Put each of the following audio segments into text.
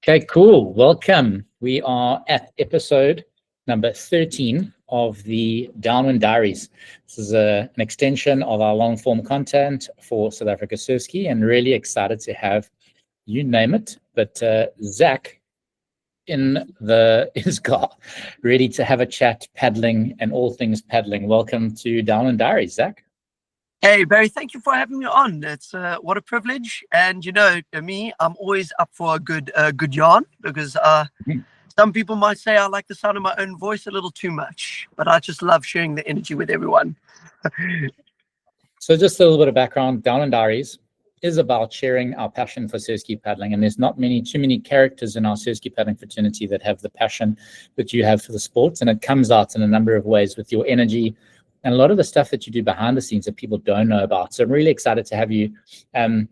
Okay, cool. Welcome. We are at episode number 13 of the Downwind Diaries. This is an extension of our long-form content for South Africa surf ski, and really excited to have, you name it, but Zach in his car, ready to have a chat, paddling and all things paddling. Welcome to Downwind Diaries, Zach. Hey, Barry, thank you for having me on. It's what a privilege. And, you know, me, I'm always up for a good yarn because some people might say I like the sound of my own voice a little too much, but I just love sharing the energy with everyone. So just a little bit of background. Downwind Diaries is about sharing our passion for surf ski paddling. And there's not too many characters in our surf ski paddling fraternity that have the passion that you have for the sports. And it comes out in a number of ways with your energy, and a lot of the stuff that you do behind the scenes that people don't know about. So I'm really excited to have you.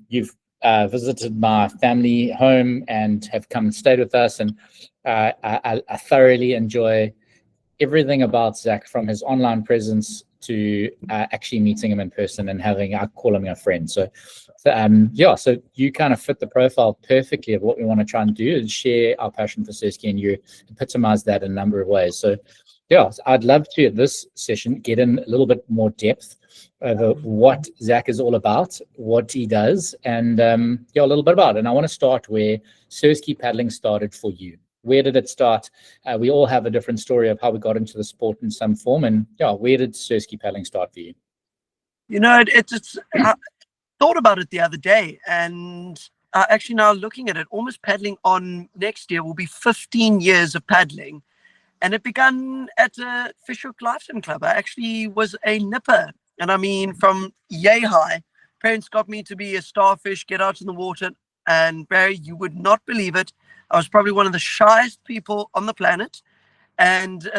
You've visited my family home and have come and stayed with us. And I thoroughly enjoy everything about Zach, from his online presence to actually meeting him in person and I call him a friend. So you kind of fit the profile perfectly of what we want to try and do, is share our passion for surf ski, and you epitomize that in a number of ways. So yeah, I'd love to, at this session, get in a little bit more depth over what Zach is all about, what he does, and a little bit about it. And I want to start where surf ski paddling started for you. Where did it start? We all have a different story of how we got into the sport in some form. And where did surf ski paddling start for you? You know, I thought about it the other day, and actually now looking at it, almost paddling on next year will be 15 years of paddling. And it began at a Fisher Lifesaving Club. I actually was a nipper. And I mean, from yay high, parents got me to be a starfish, get out in the water. And Barry, you would not believe it, I was probably one of the shyest people on the planet, and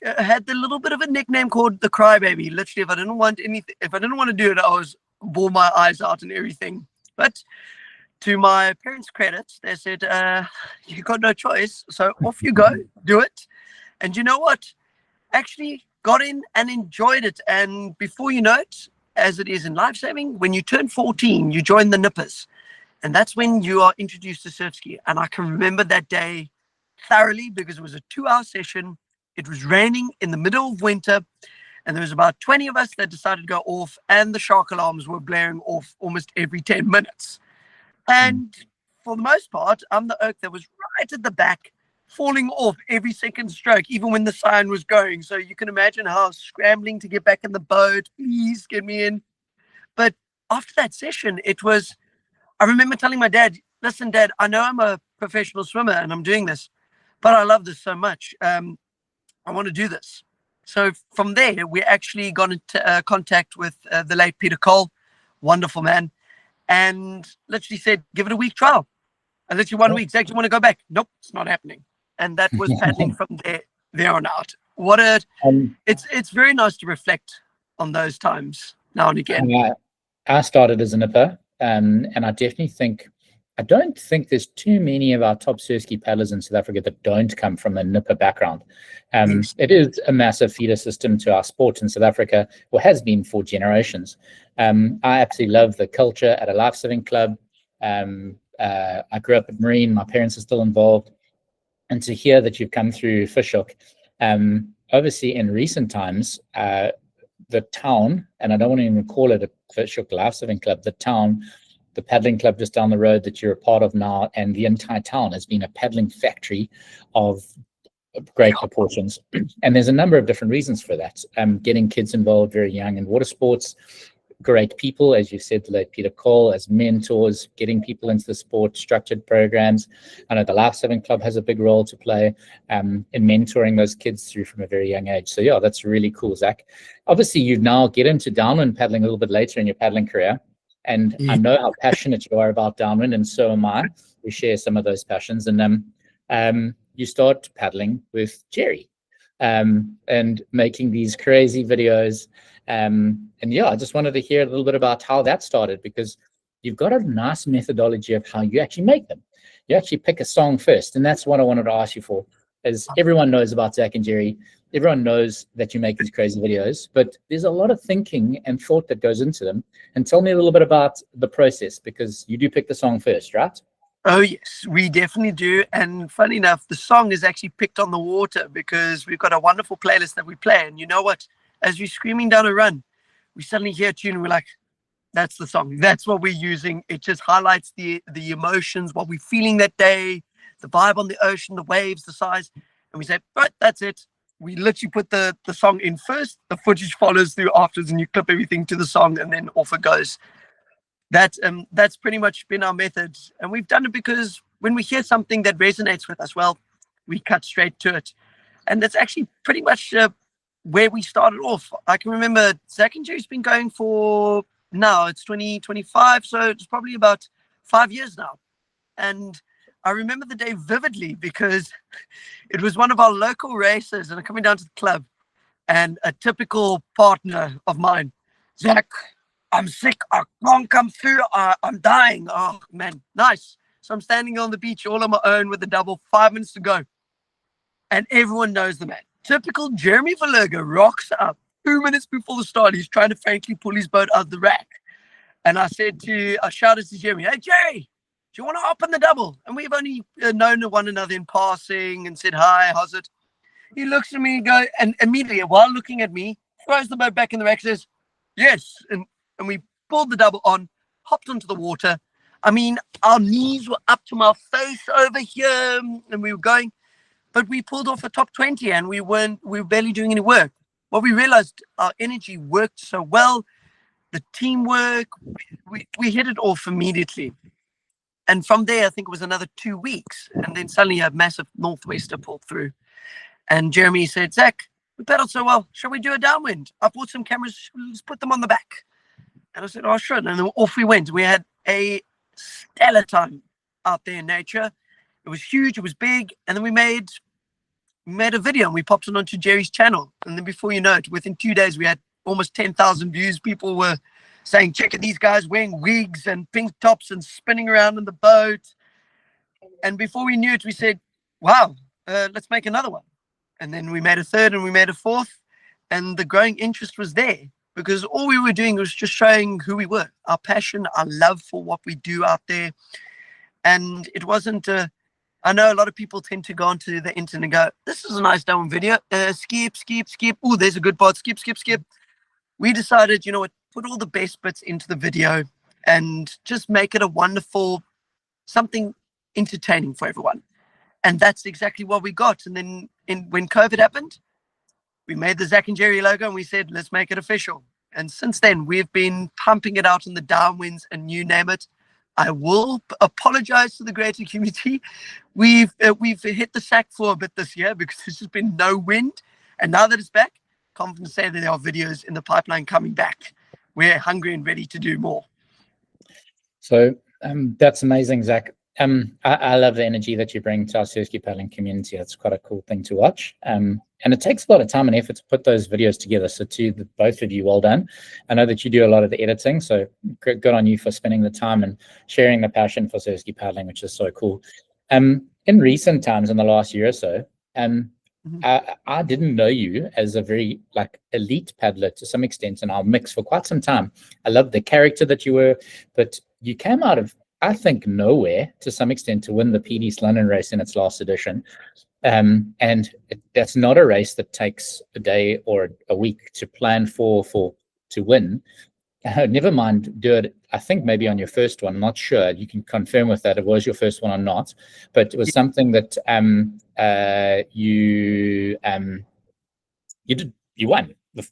had the little bit of a nickname called the crybaby. Literally, if I didn't want to do it, I was bawl my eyes out and everything. But to my parents' credit, they said, you got no choice, so off you go, do it. And you know what? Actually got in and enjoyed it. And before you know it, as it is in lifesaving, when you turn 14, you join the nippers. And that's when you are introduced to surf ski. And I can remember that day thoroughly because it was a 2-hour session. It was raining in the middle of winter. And there was about 20 of us that decided to go off. And the shark alarms were blaring off almost every 10 minutes. And for the most part, I'm the oak that was right at the back, falling off every second stroke, even when the sign was going. So you can imagine how I was scrambling to get back in the boat. Please get me in. But after that session, I remember telling my dad, listen, Dad, I know I'm a professional swimmer and I'm doing this, but I love this so much. I want to do this. So from there, we actually got into contact with the late Peter Cole, wonderful man, and literally said, give it a week trial. And literally 1 week, Zach, you want to go back? Nope, it's not happening. And that was paddling from there on out. It's very nice to reflect on those times now and again. I started as a nipper, and I don't think there's too many of our top surf ski paddlers in South Africa that don't come from a nipper background. It is a massive feeder system to our sport in South Africa, or has been for generations. I absolutely love the culture at a lifesaving club. I grew up at Marine. My parents are still involved. And to hear that you've come through Fishhook, obviously in recent times, the town, and I don't want to even call it a Fishhook Lifesaving Club, the town, the paddling club just down the road that you're a part of now, and the entire town has been a paddling factory of great proportions. And there's a number of different reasons for that. Getting kids involved very young in water sports, great people, as you said, the late Peter Cole, as mentors, getting people into the sport, structured programs. I know the Lifesaving Club has a big role to play in mentoring those kids through from a very young age. So yeah, that's really cool, Zach. Obviously, you now get into downwind paddling a little bit later in your paddling career. And I know how passionate you are about downwind, and so am I. We share some of those passions. And you start paddling with Jerry and making these crazy videos. And yeah, I just wanted to hear a little bit about how that started, because you've got a nice methodology of how you actually make them. You actually pick a song first, and that's what I wanted to ask you for. is everyone knows about Zach and Jerry. Everyone knows that you make these crazy videos, but there's a lot of thinking and thought that goes into them. And tell me a little bit about the process, because you do pick the song first, right? Oh, yes, we definitely do. And funny enough, the song is actually picked on the water because we've got a wonderful playlist that we play. And you know what? As we're screaming down a run, we suddenly hear a tune and we're like, that's the song. That's what we're using. It just highlights the emotions, what we're feeling that day, the vibe on the ocean, the waves, the size. And we say, right, that's it. We literally put the song in first. The footage follows through afterwards, and you clip everything to the song, and then off it goes. That's pretty much been our method. And we've done it because when we hear something that resonates with us, well, we cut straight to it. And that's actually pretty much where we started off. I can remember Zach and Jerry's been going for, now it's 2025, so it's probably about 5 years now. And I remember the day vividly because it was one of our local races, and I'm coming down to the club, and a typical partner of mine, Zach, I'm sick, I can't come through, I'm dying. Oh man, nice. So I'm standing on the beach all on my own with the double, 5 minutes to go. And everyone knows the man. Typical Jeremy Verlerger rocks up 2 minutes before the start. He's trying to frankly pull his boat out of the rack. And I shouted to Jeremy, hey Jerry, do you want to hop in the double? And we've only known one another in passing and said, hi, how's it? He looks at me and immediately, while looking at me, throws the boat back in the rack, says, yes. And we pulled the double on, hopped onto the water. I mean, our knees were up to my face over here, and we were going, but we pulled off a top 20, and we were barely doing any work. Well, we realized our energy worked so well, the teamwork, we hit it off immediately. And from there, I think it was another 2 weeks. And then suddenly a massive northwester pulled through. And Jeremy said, Zach, we paddled so well. Shall we do a downwind? I bought some cameras. Let's put them on the back. And I said, oh, sure. And then off we went. We had a stellar time out there in nature. It was huge. It was big. And then we made a video and we popped it onto Jerry's channel. And then before you know it, within 2 days, we had almost 10,000 views. People were saying, check out these guys wearing wigs and pink tops and spinning around in the boat. And before we knew it, we said, wow, let's make another one. And then we made a third and we made a fourth. And the growing interest was there because all we were doing was just showing who we were, our passion, our love for what we do out there. And it wasn't, I know a lot of people tend to go onto the internet and go, this is a nice downwind video. Skip. Oh, there's a good part. Skip. We decided, you know what, put all the best bits into the video and just make it a wonderful, something entertaining for everyone. And that's exactly what we got. And then when COVID happened, we made the Zach and Jerry logo and we said, let's make it official. And since then, we've been pumping it out in the downwinds and you name it. I will apologize to the greater community. We've hit the sack for a bit this year because there's just been no wind. And now that it's back, confident to say that there are videos in the pipeline coming back. We're hungry and ready to do more. So that's amazing, Zach. I love the energy that you bring to our Surfski paddling community. It's quite a cool thing to watch. And it takes a lot of time and effort to put those videos together. So to both of you, well done. I know that you do a lot of the editing, so good on you for spending the time and sharing the passion for Surfski paddling, which is so cool. In recent times, in the last year or so, I didn't know you as a very elite paddler to some extent in our mix for quite some time. I loved the character that you were, but you came out of, I think, nowhere to some extent to win the PD East London race in its last edition. That's not a race that takes a day or a week to plan to win. Never mind do it, I think maybe on your first one. I'm not sure. You can confirm with that it was your first one or not, but it was something that you won the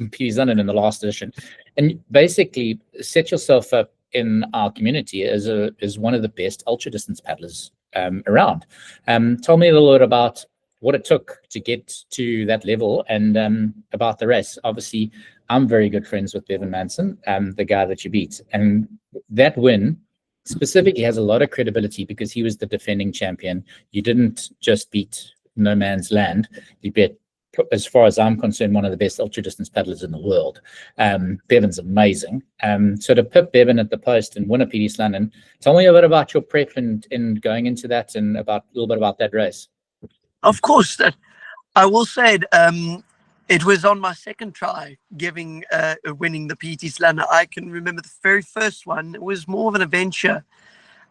PD London in the last edition, and basically set yourself up in our community as one of the best ultra distance paddlers around. Tell me a little bit about what it took to get to that level and about the race. Obviously, I'm very good friends with Bevan Manson, the guy that you beat. And that win specifically has a lot of credibility because he was the defending champion. You didn't just beat no man's land. You beat, as far as I'm concerned, one of the best ultra distance paddlers in the world. Bevan's amazing. So to put Bevan at the post and win a PD East London, tell me a bit about your prep and going into that and a little bit about that race. Of course, that I will say it was on my second try winning the PT Slanner. I can remember the very first one. It was more of an adventure,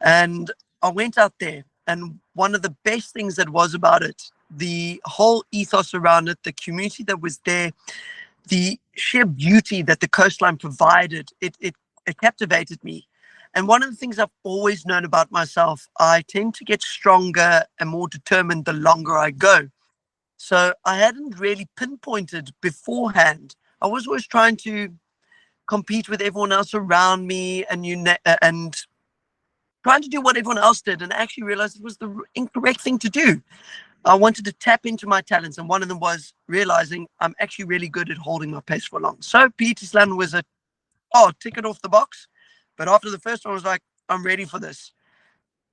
and I went out there, and one of the best things that was about it, the whole ethos around it, the community that was there, the sheer beauty that the coastline provided, it captivated me. And one of the things I've always known about myself, I tend to get stronger and more determined the longer I go. So I hadn't really pinpointed beforehand. I was always trying to compete with everyone else around me, and trying to do what everyone else did, and actually realized it was the incorrect thing to do. I wanted to tap into my talents, and one of them was realizing I'm actually really good at holding my pace for long. So PT Slam was tick it off the box. But after the first one, I was like, I'm ready for this.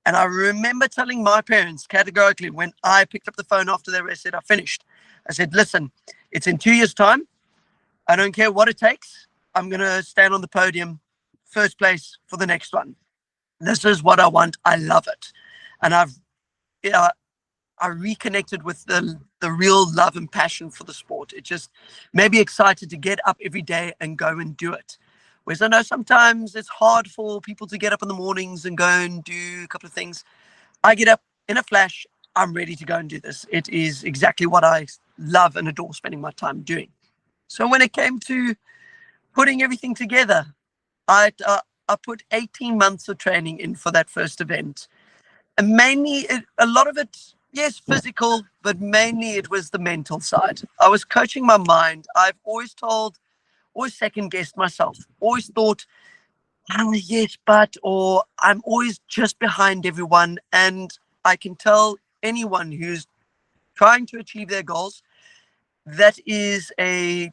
And I remember telling my parents categorically when I picked up the phone after they said I finished. I said, listen, it's in 2 years' time. I don't care what it takes. I'm going to stand on the podium, first place for the next one. This is what I want. I love it. And I reconnected with the real love and passion for the sport. It just made me excited to get up every day and go and do it. Whereas I know sometimes it's hard for people to get up in the mornings and go and do a couple of things. I get up in a flash. I'm ready to go and do this. It is exactly what I love and adore spending my time doing. So when it came to putting everything together, I put 18 months of training in for that first event. And mainly, a lot of it, yes, physical, but mainly it was the mental side. I was coaching my mind. I've always second guessed myself, always thought, yes, but, or I'm always just behind everyone. And I can tell anyone who's trying to achieve their goals, that is a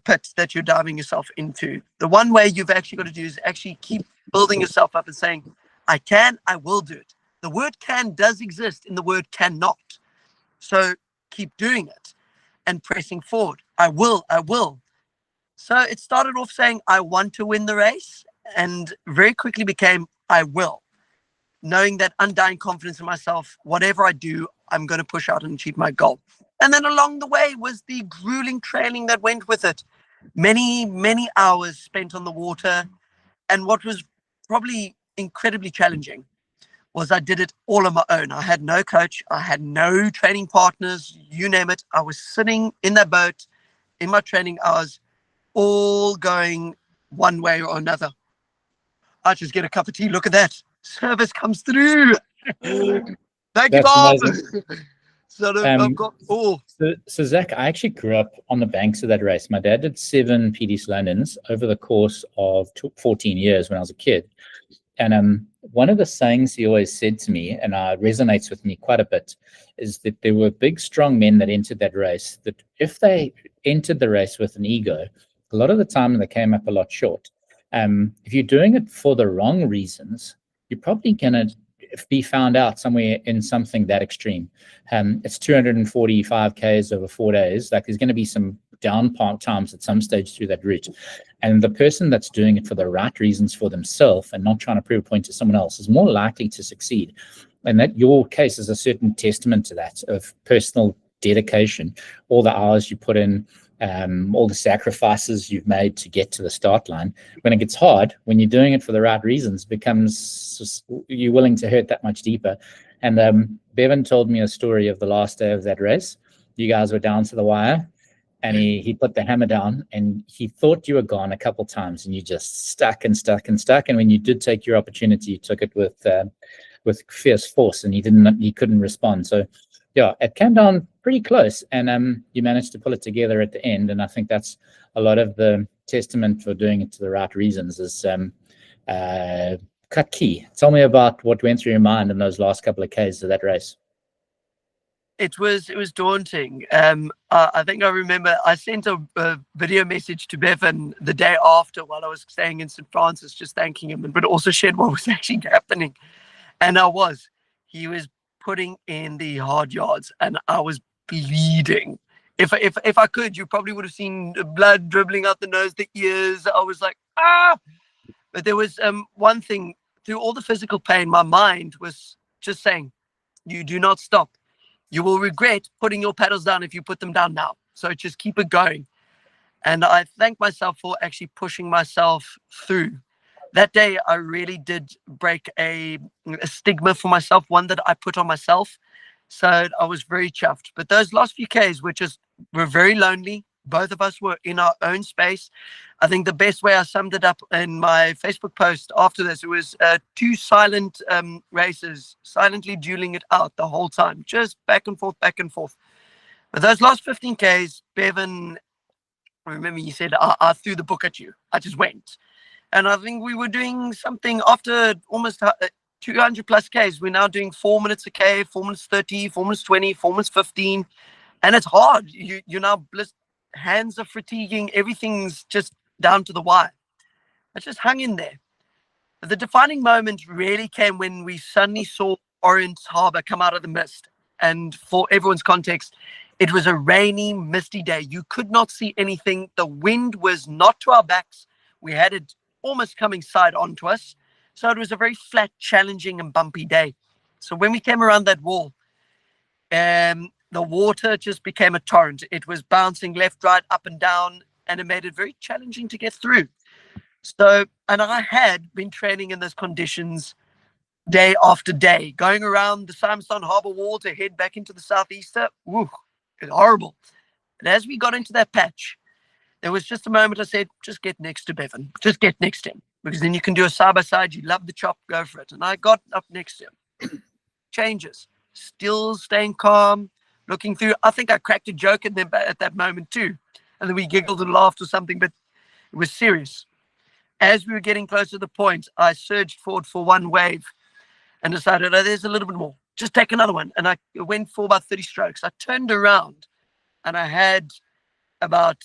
pit that you're diving yourself into. The one way you've actually got to do is actually keep building yourself up and saying, I will do it. The word can does exist in the word cannot. So keep doing it and pressing forward. I will. So it started off saying, I want to win the race, and very quickly became, I will. Knowing that undying confidence in myself, whatever I do, I'm going to push out and achieve my goal. And then along the way was the grueling training that went with it. Many, many hours spent on the water. And what was probably incredibly challenging was I did it all on my own. I had no coach. I had no training partners, you name it. I was sitting in that boat in my training hours, all going one way or another. I just get a cup of tea. Look at that. Service comes through. Thank you, Bob. I've got So Zach, I actually grew up on the banks of that race. My dad did 7 PD Londons over the course of 14 years when I was a kid. And one of the sayings he always said to me, and resonates with me quite a bit, is that there were big, strong men that entered that race, that if they entered the race with an ego, a lot of the time they came up a lot short. If you're doing it for the wrong reasons, you're probably going to be found out somewhere in something that extreme. It's 245 Ks over 4 days. Like, there's going to be some down times at some stage through that route. And the person that's doing it for the right reasons for themselves and not trying to prove a point to someone else is more likely to succeed. And that your case is a certain testament to that, of personal dedication, all the hours you put in, all the sacrifices you've made to get to the start line. When it gets hard, when you're doing it for the right reasons, becomes you're willing to hurt that much deeper. And Bevan told me a story of the last day of that race. You guys were down to the wire, and he put the hammer down, and he thought you were gone a couple times, and you just stuck. And when you did take your opportunity, you took it with fierce force, and he couldn't respond. So yeah, it came down pretty close, and you managed to pull it together at the end. And I think that's a lot of the testament for doing it to the right reasons is cut key. Tell me about what went through your mind in those last couple of Ks of that race. It was daunting. I think I remember I sent a video message to Bevan the day after while I was staying in St. Francis, just thanking him, but also shared what was actually happening. And he was putting in the hard yards, and I was bleeding. If I could, you probably would have seen blood dribbling out the nose, the ears. I was like, ah! But there was one thing, through all the physical pain, my mind was just saying, you do not stop. You will regret putting your paddles down if you put them down now. So just keep it going. And I thank myself for actually pushing myself through. That day, I really did break a stigma for myself, one that I put on myself. So I was very chuffed. But those last few Ks were very lonely. Both of us were in our own space. I think the best way I summed it up in my Facebook post after this, it was 2 silent races, silently dueling it out the whole time, just back and forth, back and forth. But those last 15 Ks, Bevan, I remember you said, I threw the book at you. I just went. And I think we were doing something after almost 200 plus Ks. We're now doing 4 minutes a K, 4 minutes 30, 4 minutes 20, 4 minutes 15. And it's hard. You're now hands are fatiguing. Everything's just down to the wire. I just hung in there. The defining moment really came when we suddenly saw Orange Harbour come out of the mist. And for everyone's context, it was a rainy, misty day. You could not see anything. The wind was not to our backs. We had it almost coming side onto us. So it was a very flat, challenging and bumpy day. So when we came around that wall, the water just became a torrent. It was bouncing left, right, up and down, and it made it very challenging to get through. So, and I had been training in those conditions day after day, going around the Simon Harbour Wall to head back into the southeaster. Ooh, it's horrible. And as we got into that patch, there was just a moment I said, just get next to Bevan. Just get next to him. Because then you can do a side-by-side. You love the chop, go for it. And I got up next to him. Changes. Still staying calm, looking through. I think I cracked a joke at them at that moment too. And then we giggled and laughed or something, but it was serious. As we were getting close to the point, I surged forward for one wave and decided, oh, there's a little bit more. Just take another one. And I went for about 30 strokes. I turned around and I had about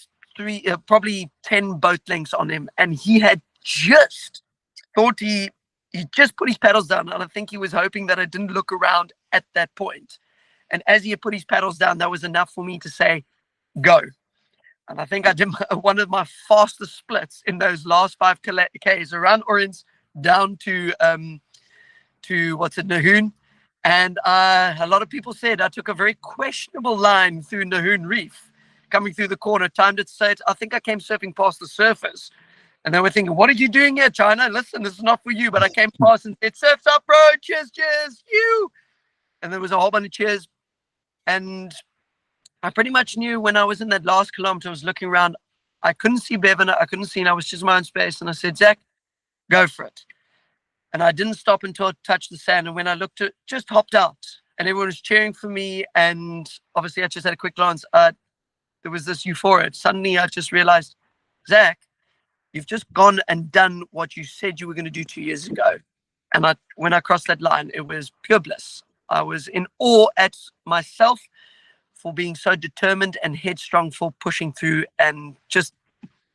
probably 10 boat lengths on him. And he had just thought he just put his paddles down. And I think he was hoping that I didn't look around at that point. And as he had put his paddles down, that was enough for me to say, go. And I think I did one of my fastest splits in those last 5 Ks around Orange down to Nahoon. And a lot of people said I took a very questionable line through Nahoon Reef, coming through the corner, timed it straight. I think I came surfing past the surfers. And they were thinking, what are you doing here, China? Listen, this is not for you. But I came past and said, surf's up, bro. Cheers, cheers, you. And there was a whole bunch of cheers. And I pretty much knew when I was in that last kilometer, I was looking around. I couldn't see Bevan. I couldn't see him. I was just in my own space. And I said, Zach, go for it. And I didn't stop until I touched the sand. And when I looked at it, just hopped out. And everyone was cheering for me. And obviously, I just had a quick glance. There was this euphoria. Suddenly, I just realized, Zach, you've just gone and done what you said you were going to do 2 years ago. And when I crossed that line, it was pure bliss. I was in awe at myself for being so determined and headstrong, for pushing through and just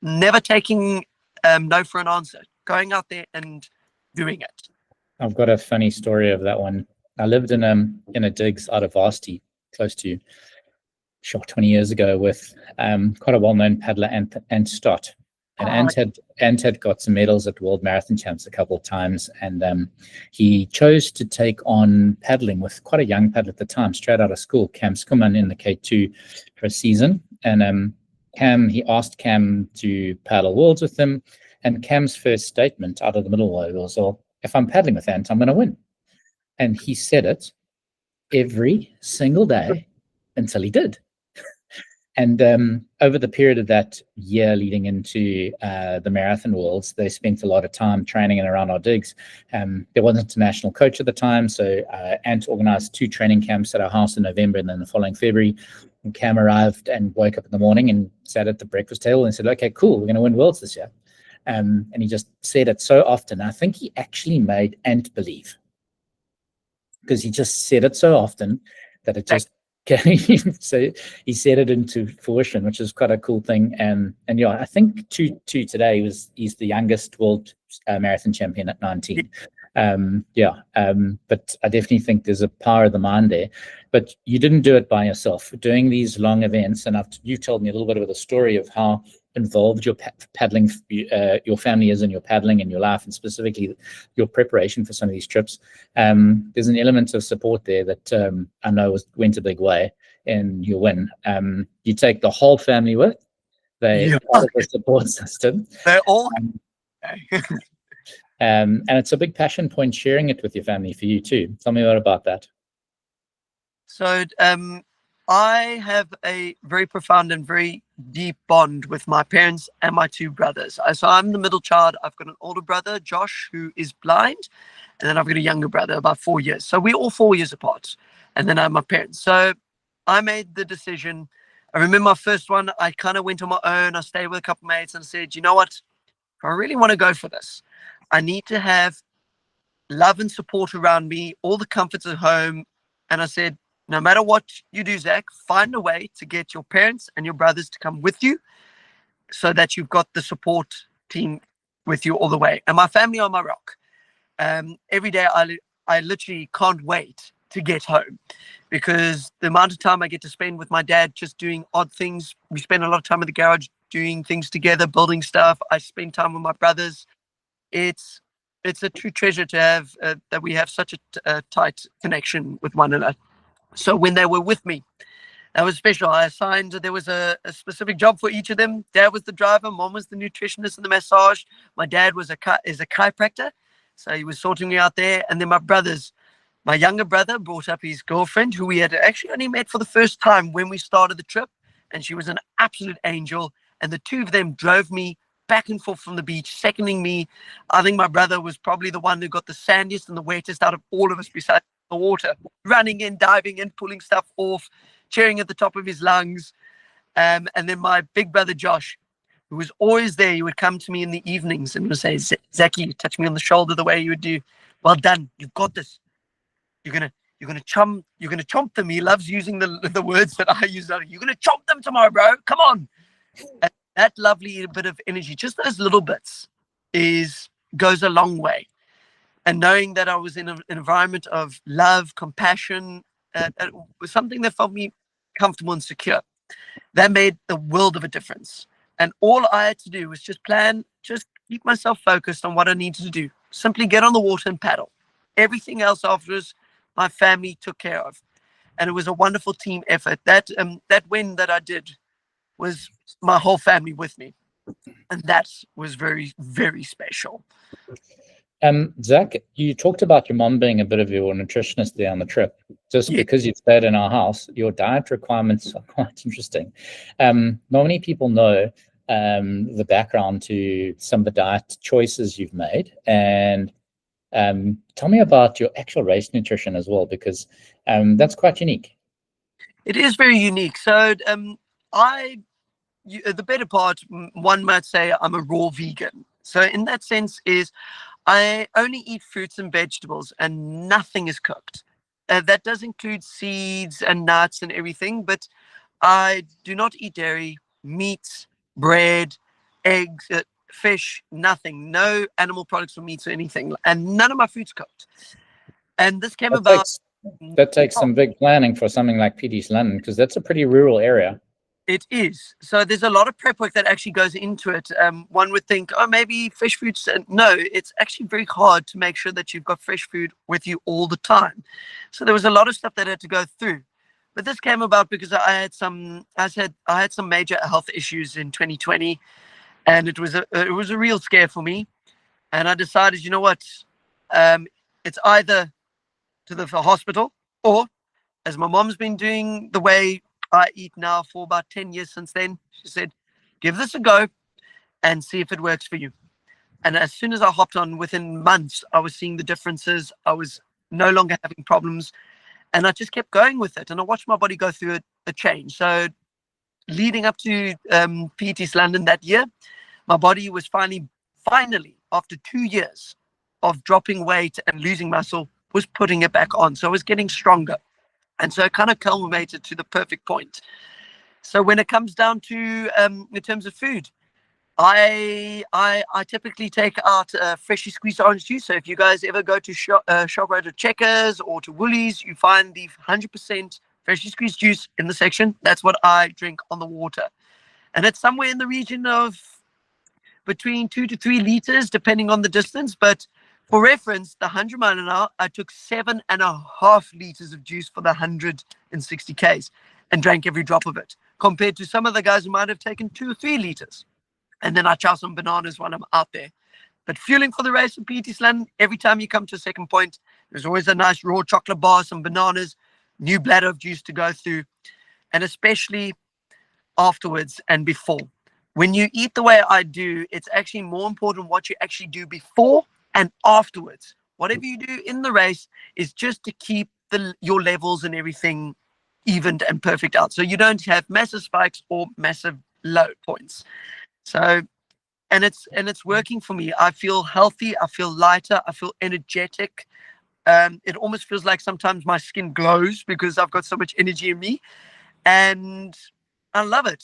never taking no for an answer, going out there and doing it. I've got a funny story of that one. I lived in a digs out of Varsity, close to 20 years ago, with quite a well-known paddler, Ant Stott. And Ant had got some medals at World Marathon Champs a couple of times, and he chose to take on paddling with quite a young paddler at the time, straight out of school, Cam Skuman, in the K2 for a season. And he asked Cam to paddle Worlds with him, and Cam's first statement out of the middle was, well, if I'm paddling with Ant, I'm going to win. And he said it every single day until he did. And over the period of that year leading into the Marathon Worlds, they spent a lot of time training in and around our digs. There was an international coach at the time, so Ant organized 2 training camps at our house in November, and then the following February, and Cam arrived and woke up in the morning and sat at the breakfast table and said, okay, cool, we're going to win Worlds this year. And he just said it so often. I think he actually made Ant believe, because he just said it so often that it just so he set it into fruition, which is quite a cool thing. And yeah, I think to today he's the youngest world marathon champion at 19. But I definitely think there's a power of the mind there. But you didn't do it by yourself. Doing these long events, and you've told me a little bit of the story of how involved your paddling, your family is in your paddling and your life, and specifically your preparation for some of these trips. There's an element of support there that I know went a big way in your win. You take the whole family with. They part of the support system. They're all. And it's a big passion point sharing it with your family for you too. Tell me more about that. So I have a very profound and very deep bond with my parents and my two brothers. So I'm the middle child. I've got an older brother, Josh, who is blind. And then I've got a younger brother, about 4 years. So we're all 4 years apart. And then I have my parents. So I made the decision. I remember my first one, I kind of went on my own. I stayed with a couple mates and said, you know what? If I really want to go for this, I need to have love and support around me, all the comforts at home. And I said, no matter what you do, Zach, find a way to get your parents and your brothers to come with you so that you've got the support team with you all the way. And my family are my rock. Every day I literally can't wait to get home because the amount of time I get to spend with my dad just doing odd things. We spend a lot of time in the garage doing things together, building stuff. I spend time with my brothers. It's a true treasure to have that we have such a tight connection with one another. So when they were with me, that was special. I assigned, there was a specific job for each of them. Dad was the driver, mom was the nutritionist and the massage. My dad is a chiropractor, so he was sorting me out there. And then my brothers, my younger brother brought up his girlfriend, who we had actually only met for the first time when we started the trip. And she was an absolute angel. And the two of them drove me back and forth from the beach, seconding me. I think my brother was probably the one who got the sandiest and the wettest out of all of us besides the water, running in, diving in, pulling stuff off, cheering at the top of his lungs. And then my big brother, Josh, who was always there. He would come to me in the evenings and would say, Zachy, touch me on the shoulder the way you would do. Well done. You've got this. You're gonna chomp them. He loves using the words that I use. You're gonna chomp them tomorrow, bro. Come on. And that lovely bit of energy, just those little bits, goes a long way. And knowing that I was in an environment of love, compassion, was something that felt me comfortable and secure. That made the world of a difference. And all I had to do was just keep myself focused on what I needed to do. Simply get on the water and paddle. Everything else afterwards, my family took care of. And it was a wonderful team effort. That win that I did was my whole family with me. And that was very, very special. Zach, you talked about your mom being a bit of your nutritionist there on the trip. Just because you stayed in our house, your diet requirements are quite interesting. Not many people know the background to some of the diet choices you've made. And tell me about your actual race nutrition as well, because that's quite unique. It is very unique. So the better part, one might say I'm a raw vegan. So in that sense is I only eat fruits and vegetables and nothing is cooked. That does include seeds and nuts and everything, but I do not eat dairy, meat, bread, eggs, fish, nothing. No animal products or meats or anything. And none of my food's cooked. And this came about. That takes some big planning for something like PT's London, because that's a pretty rural area. It is. So there's a lot of prep work that actually goes into it. One would think, oh, maybe fresh foods. No, it's actually very hard to make sure that you've got fresh food with you all the time. So there was a lot of stuff that I had to go through. But this came about because I had some major health issues in 2020, and it was a real scare for me. And I decided, you know what, it's either to the hospital or, as my mom's been doing the way I eat now for about 10 years since then, she said, give this a go and see if it works for you. And as soon as I hopped on, within months, I was seeing the differences. I was no longer having problems. And I just kept going with it. And I watched my body go through a change. So leading up to PT's London that year, my body was finally, after 2 years of dropping weight and losing muscle, was putting it back on. So I was getting stronger. And so it kind of culminated to the perfect point. So when it comes down to, in terms of food, I typically take out freshly squeezed orange juice. So if you guys ever go to ShopRite or Checkers or to Woolies, you find the 100% freshly squeezed juice in the section. That's what I drink on the water. And it's somewhere in the region of between 2 to 3 liters, depending on the distance. But for reference, the 100 mile an hour, I took 7.5 liters of juice for the 160 Ks and drank every drop of it, compared to some of the guys who might have taken 2 or 3 liters. And then I chow some bananas while I'm out there. But fueling for the race in PT London, every time you come to a second point, there's always a nice raw chocolate bar, some bananas, new bladder of juice to go through, and especially afterwards and before. When you eat the way I do, it's actually more important what you actually do before and afterwards. Whatever you do in the race is just to keep your levels and everything evened and perfect out, so you don't have massive spikes or massive low points. So, and it's working for me. I feel healthy, I feel lighter, I feel energetic. It almost feels like sometimes my skin glows because I've got so much energy in me, and I love it.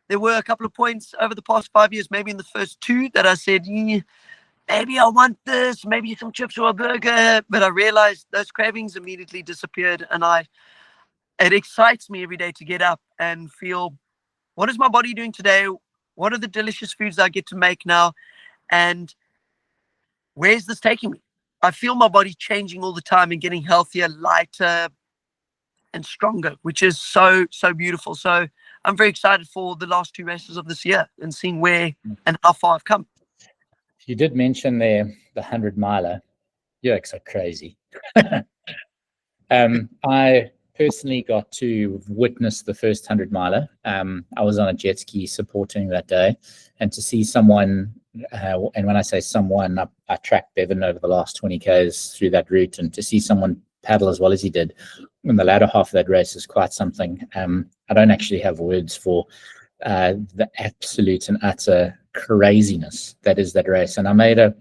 There were a couple of points over the past 5 years, maybe in the first 2, that I said, maybe I want this, maybe some chips or a burger, but I realized those cravings immediately disappeared, and it excites me every day to get up and feel, what is my body doing today? What are the delicious foods I get to make now? And where's this taking me? I feel my body changing all the time and getting healthier, lighter, and stronger, which is so, so beautiful. So I'm very excited for the last 2 races of this year and seeing where and how far I've come. You did mention there the 100 miler. You're so crazy. I personally got to witness the first 100 miler. I was on a jet ski supporting that day, and to see someone, and when I say someone, I tracked Bevan over the last 20 Ks through that route, and to see someone paddle as well as he did in the latter half of that race is quite something. I don't actually have words for the absolute and utter craziness that is that race. And I made a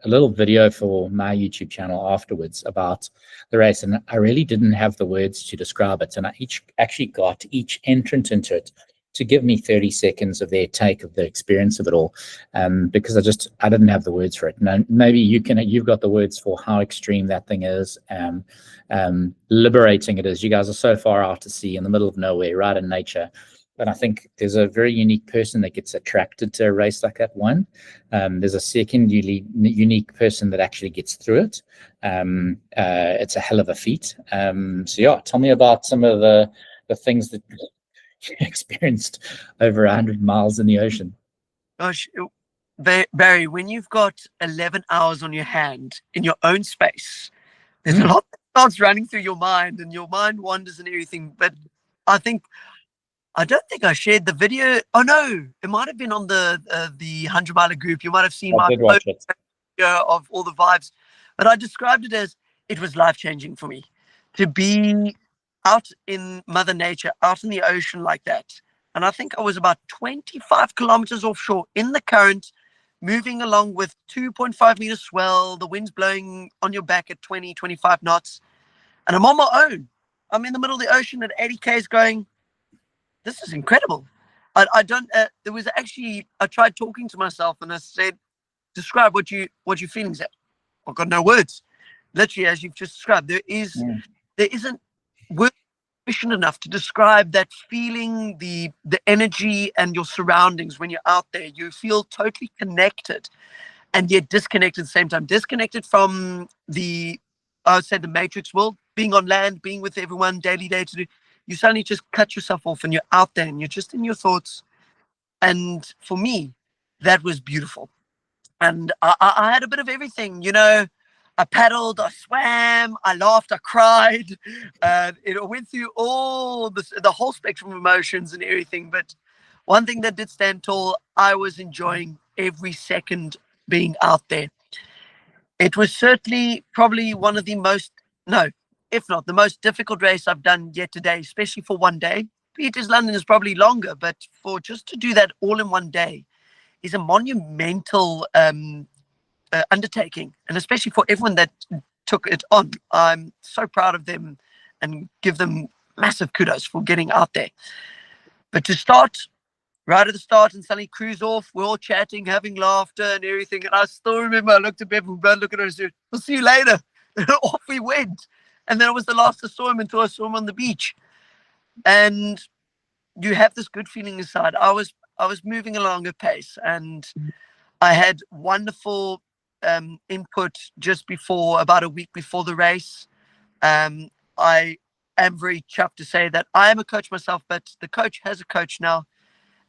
little video for my YouTube channel afterwards about the race, and I really didn't have the words to describe it. And I actually got each entrant into it to give me 30 seconds of their take of the experience of it all, because I didn't have the words for it. Now, maybe you've got the words for how extreme that thing is, liberating it is. You guys are so far out to sea in the middle of nowhere, right in nature. But I think there's a very unique person that gets attracted to a race like that one. There's a second unique person that actually gets through it. It's a hell of a feat. So yeah, tell me about some of the things that you experienced over 100 miles in the ocean. Gosh, Barry, when you've got 11 hours on your hand in your own space, there's a lot that starts running through your mind, and your mind wanders and everything. But I don't think I shared the video. Oh no, it might have been on the 100 miler group. You might have seen my watch it. Of all the vibes. But I described it as, it was life-changing for me to be out in Mother Nature, out in the ocean like that. And I think I was about 25 kilometers offshore in the current, moving along with 2.5 meter swell. The wind's blowing on your back at 20, 25 knots. And I'm on my own. I'm in the middle of the ocean at 80 Ks going, this is incredible. I tried talking to myself and I said, describe what you feeling. I've got no words. Literally, as you've just described, there isn't word sufficient enough to describe that feeling, the energy and your surroundings when you're out there. You feel totally connected and yet disconnected at the same time. Disconnected from I would say the matrix world, being on land, being with everyone daily, day to day. You suddenly just cut yourself off and you're out there and you're just in your thoughts. And for me, that was beautiful. And I had a bit of everything, I paddled, I swam, I laughed, I cried. It went through all the whole spectrum of emotions and everything. But one thing that did stand tall, I was enjoying every second being out there. It was certainly probably one of the most, if not the most difficult race I've done yet today, especially for one day. Peters London is probably longer, but for just to do that all in one day is a monumental undertaking, and especially for everyone that took it on. I'm so proud of them and give them massive kudos for getting out there. But to start right at the start and suddenly cruise off, we're all chatting, having laughter and everything. And I still remember I looked at Bev, we both looked at her and said, we'll see you later. And off we went. And then it was the last I saw him until I saw him on the beach. And you have this good feeling inside. I was moving along a pace, and I had wonderful input just before, about a week before the race. I am very chuffed to say that I am a coach myself, but the coach has a coach now.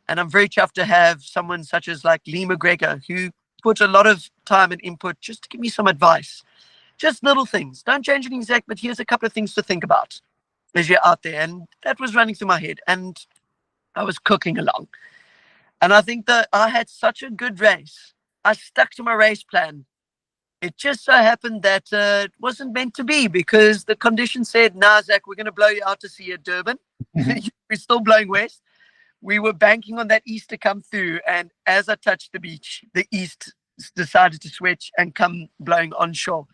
And I'm very chuffed to have someone such as like Lee McGregor, who puts a lot of time and input just to give me some advice. Just little things. Don't change anything exact, but here's a couple of things to think about as you're out there. And that was running through my head. And I was cooking along. And I think that I had such a good race. I stuck to my race plan. It just so happened that it wasn't meant to be, because the conditions said, nah, Zach, we're going to blow you out to sea at Durban. We're still blowing west. We were banking on that east to come through. And as I touched the beach, the east decided to switch and come blowing onshore.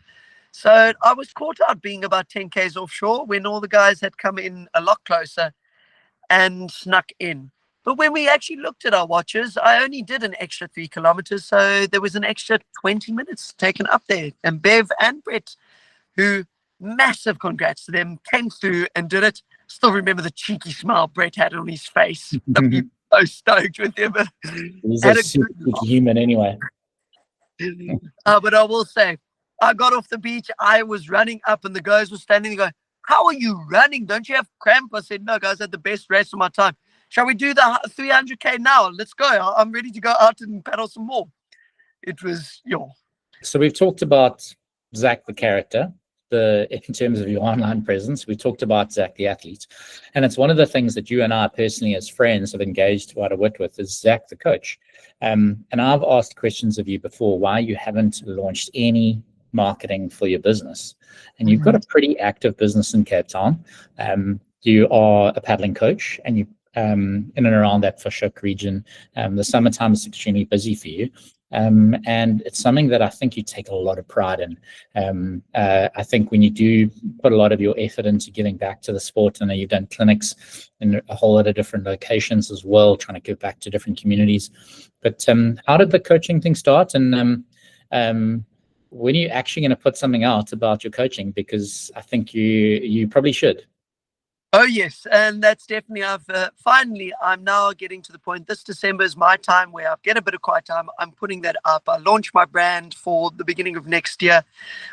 So I was caught out being about 10 Ks offshore when all the guys had come in a lot closer and snuck in. But when we actually looked at our watches, I only did an extra 3 kilometers. So there was an extra 20 minutes taken up there. And Bev and Brett, who, massive congrats to them, came through and did it. Still remember the cheeky smile Brett had on his face. So stoked with him. He's a super cheeky human anyway. But I will say, I got off the beach. I was running up and the guys were standing there going, how are you running? Don't you have cramp? I said, no, guys, I had the best race of my time. Shall we do the 300K now? Let's go. I'm ready to go out and paddle some more. It was, So we've talked about Zach, the character, in terms of your online presence. We talked about Zach, the athlete. And it's one of the things that you and I personally as friends have engaged quite a bit with is Zach, the coach. And I've asked questions of you before why you haven't launched any marketing for your business. And you've got a pretty active business in Cape Town. You are a paddling coach, and you in and around that Fishhook region. The summertime is extremely busy for you. And it's something that I think you take a lot of pride in. I think when you do put a lot of your effort into giving back to the sport, and you've done clinics in a whole lot of different locations as well, trying to give back to different communities. But how did the coaching thing start? And when are you actually going to put something out about your coaching? Because I think you probably should. Oh, yes. And that's definitely, finally, I'm now getting to the point. This December is my time where I get a bit of quiet time. I'm putting that up. I launch my brand for the beginning of next year,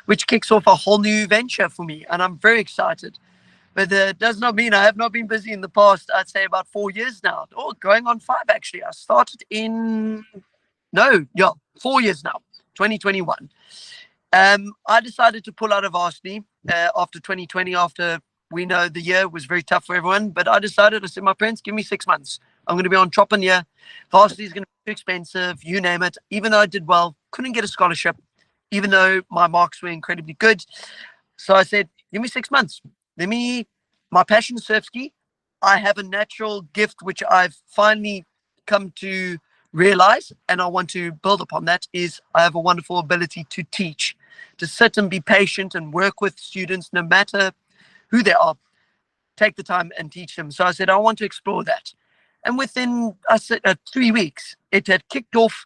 which kicks off a whole new venture for me. And I'm very excited. But it does not mean I have not been busy in the past, I'd say about 4 years now. Oh, going on 5, actually. I started 4 years now, 2021. I decided to pull out of varsity after 2020, after we know the year was very tough for everyone, but I said, my parents, give me 6 months. I'm going to be on chopping here. Varsity is going to be too expensive, you name it. Even though I did well, couldn't get a scholarship, even though my marks were incredibly good. So I said, give me 6 months. My passion is surf ski. I have a natural gift, which I've finally come to realize, and I want to build upon that, is I have a wonderful ability to teach, to sit and be patient and work with students, no matter who they are, take the time and teach them. So I said, I want to explore that. And within 3 weeks, it had kicked off,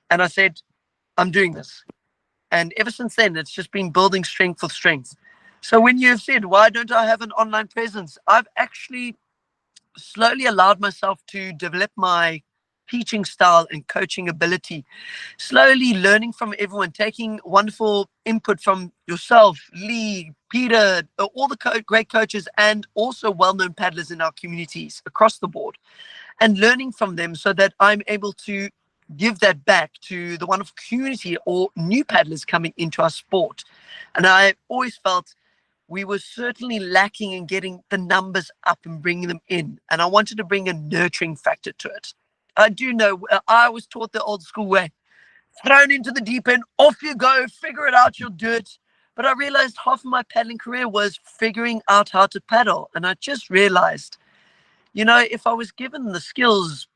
and I said, I'm doing this. And ever since then, it's just been building strength with strength. So when you've said, why don't I have an online presence? I've actually slowly allowed myself to develop my teaching style and coaching ability, slowly learning from everyone, taking wonderful input from yourself, Lee, Peter, all the great coaches, and also well-known paddlers in our communities across the board, and learning from them so that I'm able to give that back to the wonderful community or new paddlers coming into our sport. And I always felt we were certainly lacking in getting the numbers up and bringing them in. And I wanted to bring a nurturing factor to it. I do know, I was taught the old school way, thrown into the deep end, off you go, figure it out, you'll do it. But I realized half of my paddling career was figuring out how to paddle. And I just realized, if I was given the skills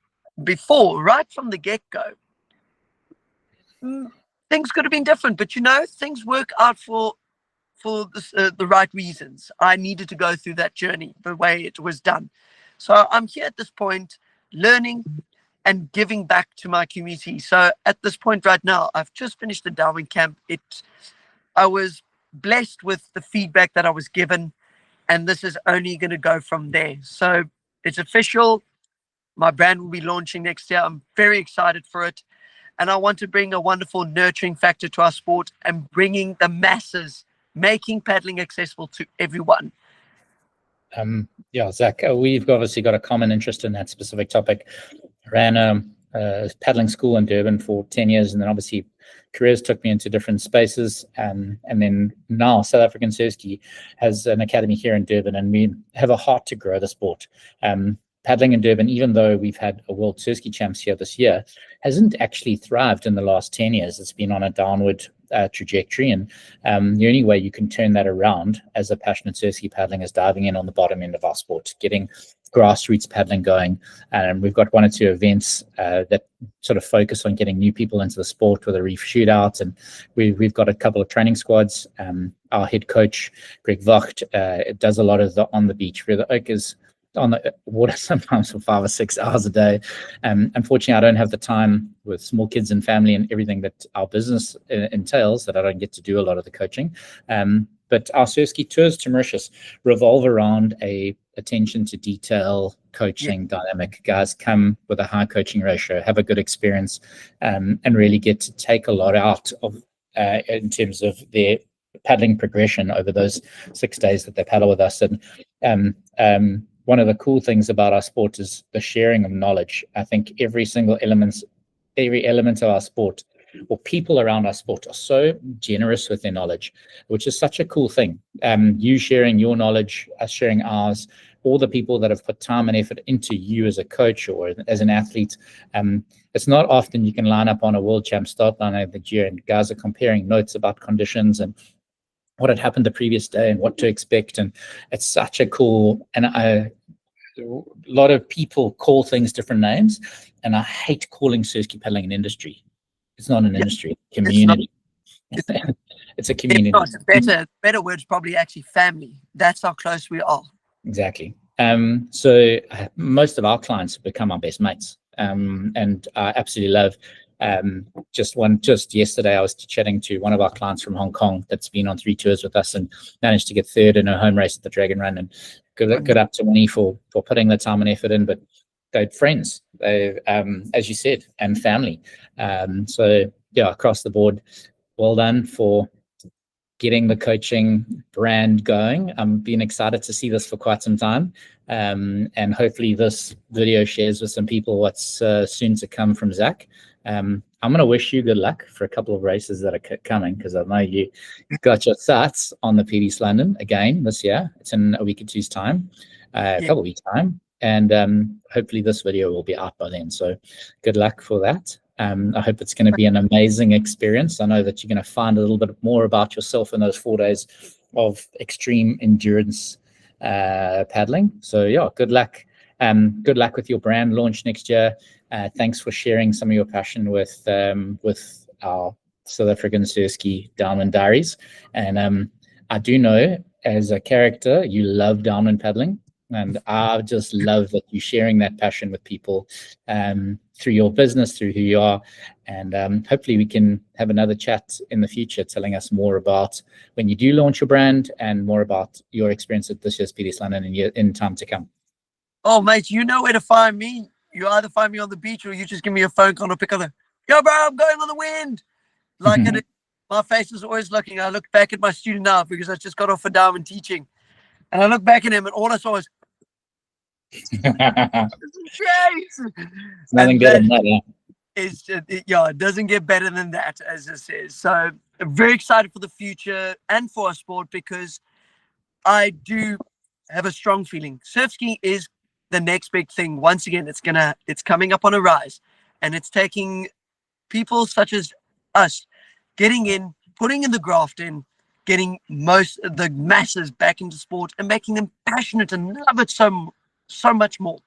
before, right from the get-go, things could have been different. But, things work out for the right reasons. I needed to go through that journey the way it was done. So I'm here at this point, learning and giving back to my community. So at this point right now, I've just finished the Downwind camp. I was blessed with the feedback that I was given, and this is only going to go from there. So it's official. My brand will be launching next year. I'm very excited for it. And I want to bring a wonderful nurturing factor to our sport and bringing the masses, making paddling accessible to everyone. Yeah, Zach, we've obviously got a common interest in that specific topic. Ran a paddling school in Durban for 10 years, and then obviously careers took me into different spaces. And then now South African Surfski has an academy here in Durban, and we have a heart to grow the sport. Paddling in Durban, even though we've had a World Surfski Champs here this year, hasn't actually thrived in the last 10 years. It's been on a downward trajectory, and the only way you can turn that around as a passionate surfski paddling is diving in on the bottom end of our sport, getting grassroots paddling going. And we've got 1 or 2 events that sort of focus on getting new people into the sport with a reef shootout, and we've got a couple of training squads. Our head coach Greg Vocht does a lot of the on the beach, where the oak is on the water sometimes for 5 or 6 hours a day. Unfortunately, I don't have the time with small kids and family and everything that our business entails, that I don't get to do a lot of the coaching. But our Surfski tours to Mauritius revolve around a attention to detail coaching dynamic. Guys come with a high coaching ratio, have a good experience, and really get to take a lot out of in terms of their paddling progression over those 6 days that they paddle with us. And one of the cool things about our sport is the sharing of knowledge. I think every element of our sport, or people around our sport, are so generous with their knowledge, which is such a cool thing. You sharing your knowledge, us sharing ours, all the people that have put time and effort into you as a coach or as an athlete. It's not often you can line up on a world champ start line of the year and guys are comparing notes about conditions and what had happened the previous day and what to expect. And it's such a cool, and a lot of people call things different names, and I hate calling surfski paddling an industry. It's not an industry, community. It's a community. It's not. Better words, probably actually family. That's how close we are. Exactly. So most of our clients have become our best mates, and I absolutely love. Just yesterday, I was chatting to one of our clients from Hong Kong that's been on 3 tours with us and managed to get 3rd in her home race at the Dragon Run, and good up to Winnie for putting the time and effort in. But they're friends, they as you said, and family. So yeah, across the board, well done for getting the coaching brand going. I'm being excited to see this for quite some time. And hopefully this video shares with some people what's soon to come from Zach. I'm going to wish you good luck for a couple of races that are coming, because I know you got your SASS on the PD's London again this year. It's in a week or two's time, a couple of weeks' time. And hopefully this video will be out by then. So good luck for that. I hope it's going to be an amazing experience. I know that you're going to find a little bit more about yourself in those 4 days of extreme endurance paddling. So yeah, good luck. Good luck with your brand launch next year. Thanks for sharing some of your passion with our South African Surfski Downwind Diaries. And I do know as a character you love downwind paddling, and I just love that you're sharing that passion with people through your business, through who you are. And hopefully we can have another chat in the future telling us more about when you do launch your brand and more about your experience at this year's PD's London in time to come. Oh, mate, you know where to find me. You either find me on the beach or you just give me a phone call or pick up yo, bro, I'm going on the wind. Like, my face is always looking. I look back at my student now because I just got off a Downwind teaching. And I look back at him and all I saw was, nothing better than that, yeah. It doesn't get better than that, as it says. So I'm very excited for the future and for our sport, because I do have a strong feeling surf skiing is the next big thing. Once again, it's coming up on a rise, and it's taking people such as us getting in, putting in the graft in, getting most of the masses back into sport and making them passionate and love it so much more.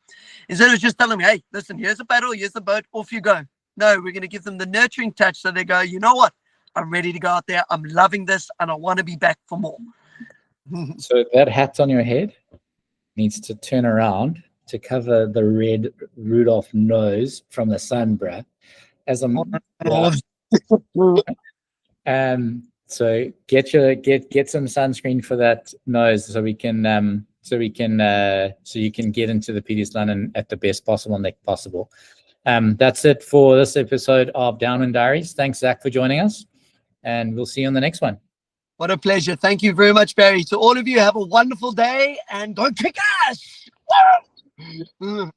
Instead of just telling them, hey, listen, here's a paddle, here's the boat, off you go. No, we're going to give them the nurturing touch so they go, you know what? I'm ready to go out there. I'm loving this and I want to be back for more. So that hat on your head needs to turn around to cover the red Rudolph nose from the sun, bruh. So get some sunscreen for that nose so we can so we can so you can get into the PDS London at the best possible neck possible. That's it for this episode of Downwind Diaries. Thanks, Zach, for joining us, and we'll see you on the next one. What a pleasure. Thank you very much, Barry. To all of you, have a wonderful day and go kick ass. Woo!